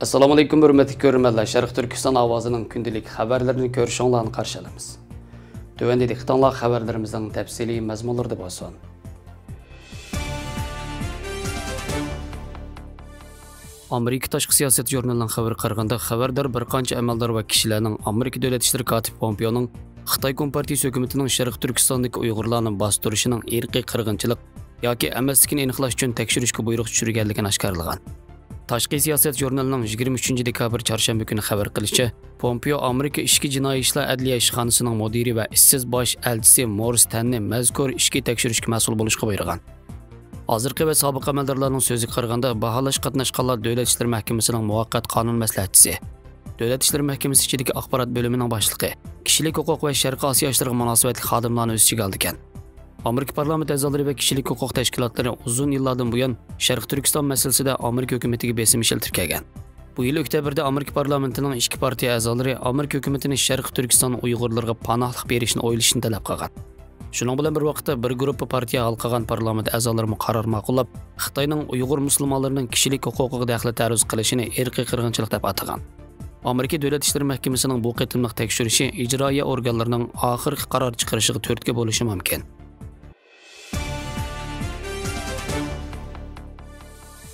Assalamu alaykum hörmətli görürmənlər. Şərq Türkistan avazının gündəlik xəbərlərini görüşünlərini qarşılayırıq. Tövəndə diqqətinizə xəbərlərimizin təfsili məzmunları bolsun. Amerika Tashqi siyosat jurnalining xabar qaraganda xabardor bir qancha amaldor va kishilarning Amerika Davlat ishlari kotibi Pompeoning Xitoy Kompartiyasi hukumatining Sharq Turkistondagi Uyg'urlarni bostirishining irqiy qirg'inchilik yoki emasligini aniqlash uchun tekshirishga buyruq tushirganligini oshkorlagan. Tashqi siyosat jurnalining 23 dekabr chorshanba kuni xabar qilishicha, Pompeo Amerika ishki jinoiy ishlar adliya ishxonasining mudiri va ishsiz bosh elchisi Morris Tanni mazkur ishga tekshirishga mas'ul bo'lishga buyurgan. Hozirgi va sobiq amaldorlarning so'ziga qaraganda, baholash qatnashganlar Davlat ishlari mahkamasining muvaqqat qonun maslahatchisi, Davlat ishlari mahkamasi ichidagi axborot bo'limining boshlig'i, kishilik huquq va Sharqiy Osiyo ishlariga munosabatli xodimlarni o'z ichiga oldi ekan. Amerika parlament a'zolari va kishilik huquq tashkilotlari uzun yillardan buyon Sharq Turkiston masalasida Amerika hukumatiga besim ishiltirib kelgan. Bu yil oktyabrda Amerika parlamentining ikki partiya a'zolari Amerika hukumatining Sharq Turkiston Uyg'urlarga panohlik berishni o'ylashini talab qilgan. Shuning bilan bir vaqtda bir guruh partiya hal qilgan parlament a'zolari qaror ma'qullab, Xitoyning Uyg'ur musulmonlarining kishilik huquqiga daxli taruz qilishini irqiy qirg'inchilik deb atagan. Amerika Davlat ishlari mahkamasining bu qitimliq tekshirishi ijroiya organlarining oxirgi qaror chiqarishiga turtki bo'lishi mumkin.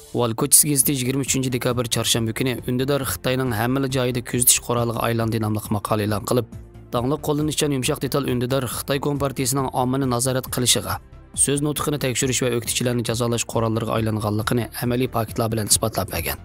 Walkochis gazeti 23 dekabr chorshanba kuni undidor Xitoyning hamma joyida kuzatish quroliga aylandi nomli maqola e'lon qilib, danglik qo'llanishchan yumshoq detal undidor Xitoy Kompartiyasining ommani nazorat qilishiga, so'z nutqini tekshirish va o'qituvchilarni jazolash qurollariga aylanganligini amaliy faktlar bilan isbotlab bergan.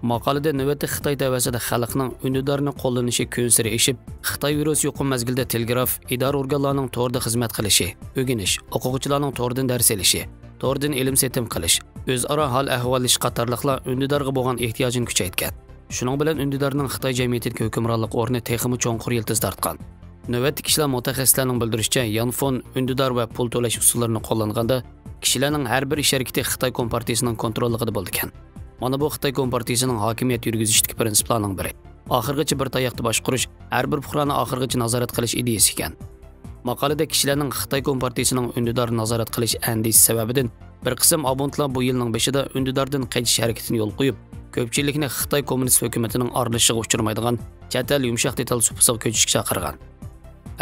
Maqolada navbatda Xitoy davasida xalqning undidorni qo'llanishi kun sari eshib, Xitoy virusi yuqum mazgilda telegraf, idora organlarining to'rda xizmat qilishi, o'rganish, o'quvchilarning to'rdan dars olishi, to'rdan ilm setim qilish, o'zaro hal ahvolish qatorliqlar undidorga bo'lgan ehtiyojini kuchaytgan. Shuning bilan undidorning Xitoy jamiyatiga hukmronlik o'rni texmi cho'nqur yiltiz tortgan. Navbatdagi kishilar mutaxassislarning bildirishicha, yanfon, undidor va pul to'lash usullarini qo'llanganda kishilarning har bir ish harakati Xitoy Kompartiyasining kontrolligida bo'ldi ekan. Mana bu Xitoy Kompartiyasining hokimiyat yurgizishdagi prinsiplarining biri. Oxirgacha bir tayoqda boshqarish, har bir fuqaroni oxirgacha nazorat qilish ideyasi ekan. Maqolada kishilarning Xitoy Kompartiyasining undidorni nazorat qilish andisi sababidan bir qism abonentlar bu yilning beshida undidordan qaytish harakatini yo'l qo'yib, ko'pchilikni Xitoy kommunist hukumatining aralashishiga uchramaydigan chet el yumshoq detal supasiga ko'chishga chaqirgan.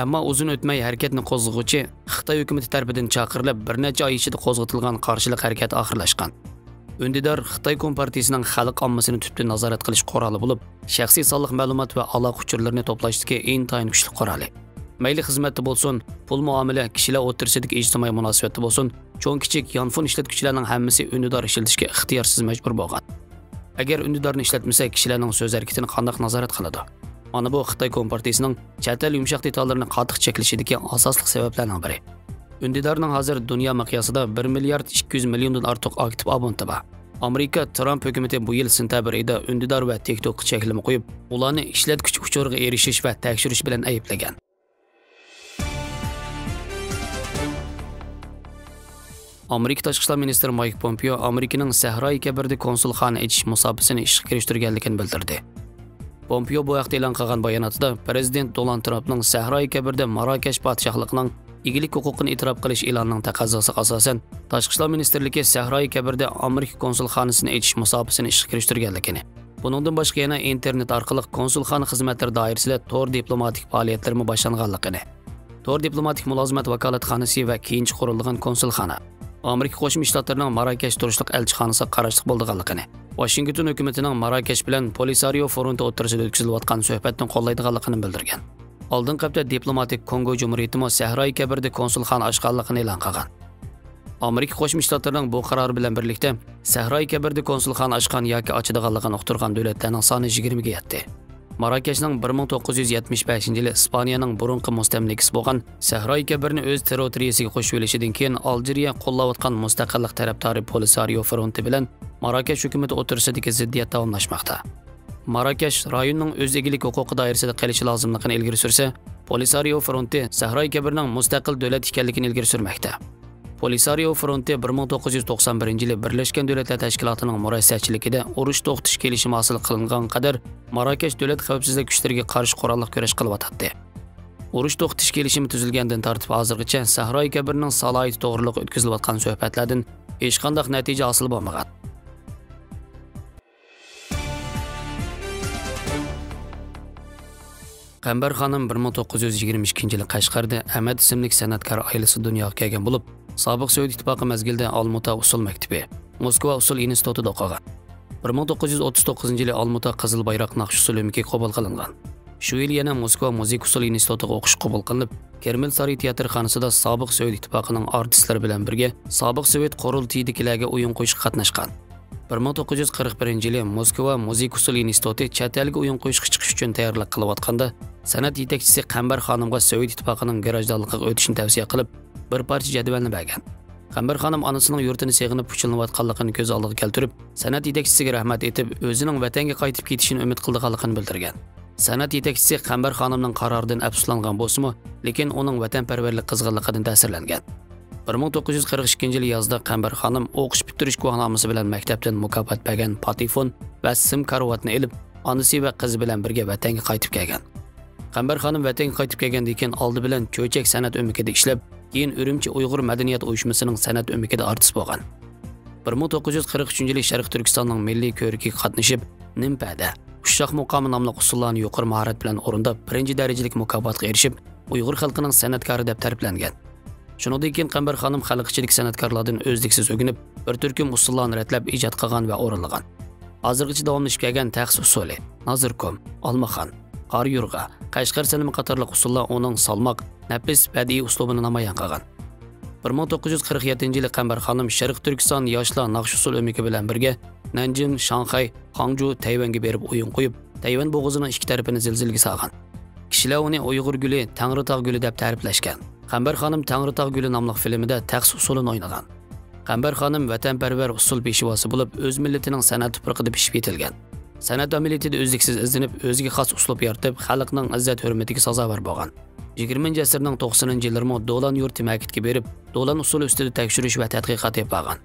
Ammo uzun o'tmay harakatni qo'zg'ovchi Xitoy hukumati tomonidan chaqirilib, bir necha oy ichida qo'zg'atilgan qarshilik harakati oxirlashgan. Undidor Xitoy Kompartiyasining xalq ommasini tubdan nazorat qilish quroli bo'lib, shaxsiy sonliq ma'lumot va aloqa uchurlarini to'plashdagi intayin kuchli quroli. Mayli xizmatda bo'lsin, pul muomala, kishilar o'tirsidagi ijtimoiy munosabatda bo'lsin, cho'ng kichik yanfon ishlatuvchilarning hammasi undidor ishlatishga ixtiyorsiz majbur bo'lgan. Agar undidorni ishlatmasa, kishilarning so'z harakatini qanday nazorat qiladi? Mana bu Xitoy Kompartiyasining chet el yumshoq detallarni qattiq cheklashidagi asosli sabablardan biri. Undidorning hozir dunyo miqyosida 1 milliard 200 milliondan ortiq aktiv abonenti bor. Amerika Trump hukumati bu yil sentabr oyida undidor va TikTok cheklama qo'yib, ularni ishlatuvchi uchurga erishish va tekshirish bilan ayblagan. Amerika Tashqi ishlar ministri Mike Pompeo Amerikaning Sahroyi Kabirda konsulxona ichish musobaqasini ishga kirishtirganligini bildirdi. Pompeo bu vaqtda e'lon qilgan bayonotida prezident Donald Trumpning Sahroyi Kabirda Marokash podshohligining egilik huquqini e'tirof qilish e'lonining taqozzosiga asosan Tashqi ishlar ministrligi Sahroyi Kabirda Amerika konsulxonasini ichish musobaqasini ishga kirishtirganligini, buningdan boshqa yana internet orqali konsulxona xizmatlari doirasida to'r diplomatik faoliyatlarni boshlanganligini, to'r diplomatik mulozimat vakolatxonasi va keyinchi qurilgan konsulxona Amerika Qo'shma Shtatlarining Marokash turishliq elchixonasi qarashliq bo'lganligini, Washington hukumatining Marokash bilan Polisario fronti o'rtasida o'tkazilayotgan suhbatni qo'llaydiganligini bildirgan. Oldingi hafta diplomatik Kongo Jumhuriyati Sahroyi Kabirda konsulxona ochganligini e'lon qilgan. Amerika Qo'shma Shtatlarining bu qarori bilan birlikda Sahroyi Kabirda konsulxona ochgan yoki ochadiganligini uqtirgan davlatlarning soni 20 ga yetdi. Marokashning 1975-yili Ispaniyaning burunqi mustamlikasi bo'lgan Sahroyi Kabirni o'z territoriyasiga qo'shib olishidan keyin Algeriya qo'llayotgan mustaqillik tarafdori Polisario fronti bilan Marokash hukumati o'rtasidagi ziddiyat davomlashmoqda. Marokash rayonning o'z egilik huquqi doirasida qolishi lozimligini ilgari sursa, Polisario fronti Sahroyi Kabirning mustaqil davlat ekanligini ilgari surmoqda. Polisario fronti 1991-yili Birlashgan Davlatlar Tashkilotining murassachligida urush to'xtatish kelishimi hosil qilingan qadar Marokash davlat xavfsizlik kuchlariga qarshi qurolli kurash qilyotdi. Urush to'xtatish kelishimi tuzilgandan tortib hozirgacha Sahroyi Kabirning salohiyati to'g'riliq o'tkazilayotgan suhbatlardan hech qanday natija hosil bo'lmagan. Qambar xonim 1922 yili Qashqarda Ahmad ismli san'atkor oilasi dunyoga kelgan bo'lib, sobiq Sovet ittifoqi mazgilida Olmuta usul maktabi, Moskva usul institutida o'qigan. 1939 yili Olmuta Qizil bayroq naqsh usuliga qabul qilingan. Shu yil yana Moskva muzik usul institutiga o'qish qabul qilinib, Kreml Saroy teatrxonasida sobiq Sovet ittifoqining artistlari bilan birga sobiq Sovet qurultiyidagilarga o'yin qo'yishga qatnashgan. 1941 yili Moskva muzik usul instituti chet elga o'yin qo'yishga chiqish uchun tayyorlik qilayotganda, san'at yetakchisi Qambar xonimga Sovet ittifoqining garajdonligiga o'tishni tavsiya qilib, bir parcha jadvalni bergan. Qambar xonim onasining yurtini seg'inib puchilnayotganligini ko'z oldiga keltirib, san'at yetakchisiga rahmat etib, o'zining vatanga qaytib ketishini umid qilganligini bildirgan. San'at yetakchisi Qambar xonimning qaroridan afsuslangan bo'lsa-mu, lekin uning vatanparvarlik qizg'inligidan ta'sirlangan. 1942 yil yozda Qambar xonim o'qish bitirish guvohnomasi bilan maktabdan mukofot bergan patifon va sim karovatni olib, onasi va qizi bilan birga vatanga qaytib kelgan. Qambar xonim vatanga qaytib kelgandan keyin oldi bilan Cho'chak san'at o'mikida ishlab, keyin Urumchi Uyg'ur madaniyat uyushmasining san'at o'mikida artist bo'lgan. 1943 yili Sharq Turkistonning milliy ko'rigiga qatnashib, Nimpada Ushshoq muqomi nomli usullarni yuqori mahorat bilan o'rindab, birinchi darajalik mukofotga erishib, Uyg'ur xalqining san'atkori deb ta'riflangan. Shuningdek keyin Qambar xonim xalqchilik san'atkorlardan o'zliksiz o'ginib, bir turkum usullarni ratlab ijod qilgan va o'rinlagan. Hozirgacha davomlashib kelgan taqs usuli, Nozirkom, Olmaxon, Qoryurg'a, Qashqar san'ati qatorliq usullar uning salmoq, nafis badiiy uslubini namoyon qilgan. 1947 yili Qambar xonim Sharq Turkiston yoshlar naqsh usul o'miki bilan birga Nanjing, Shanxay, Hangju, Tayvanga berib o'yin qo'yib, Tayvan bo'g'izining ikki tarafini zilzilaga solgan. Kishilar uni Uyg'ur guli, Tangritog' guli deb ta'riflashgan. Qambar xonim Tangritog' guli nomli filmida taqs usulini o'ynagan. Qambar xonim vatanparvar usul peshvosi bo'lib, o'z millatining san'at tuprog'ida pishib yetilgan. San'at amaliyotida o'zliksiz izlanib, o'ziga xos uslub yaratib, xalqning izzat hurmatiga sazovor bo'lgan. 20-asrning 90-yillarida Dolan yurti maktabga berib, Dolan usuli ustida tekshirish va tadqiqot yapgan.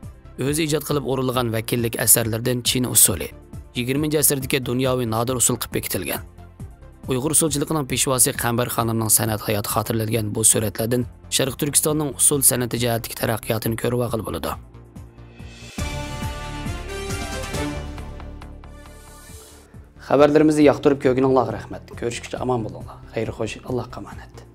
O'zi ijod qilib o'rilgan vakillik asarlardan Chin usuli, 20-asrdagi dunyoviy nodir usul qilib bekitilgan. Uyg'ur usulchiligining peshvosi Qambar xonimning san'at hayoti xotirlangan bu suratlardan Sharq Turkistonning usul san'ati jihatdagi taraqqiyotini ko'rib olib bo'ladi. Xabarlarimizni yoqtirib ko'rganingizga rahmat. Ko'rishguncha omon bo'linglar. Xayr xo'sh, Allohga omonat.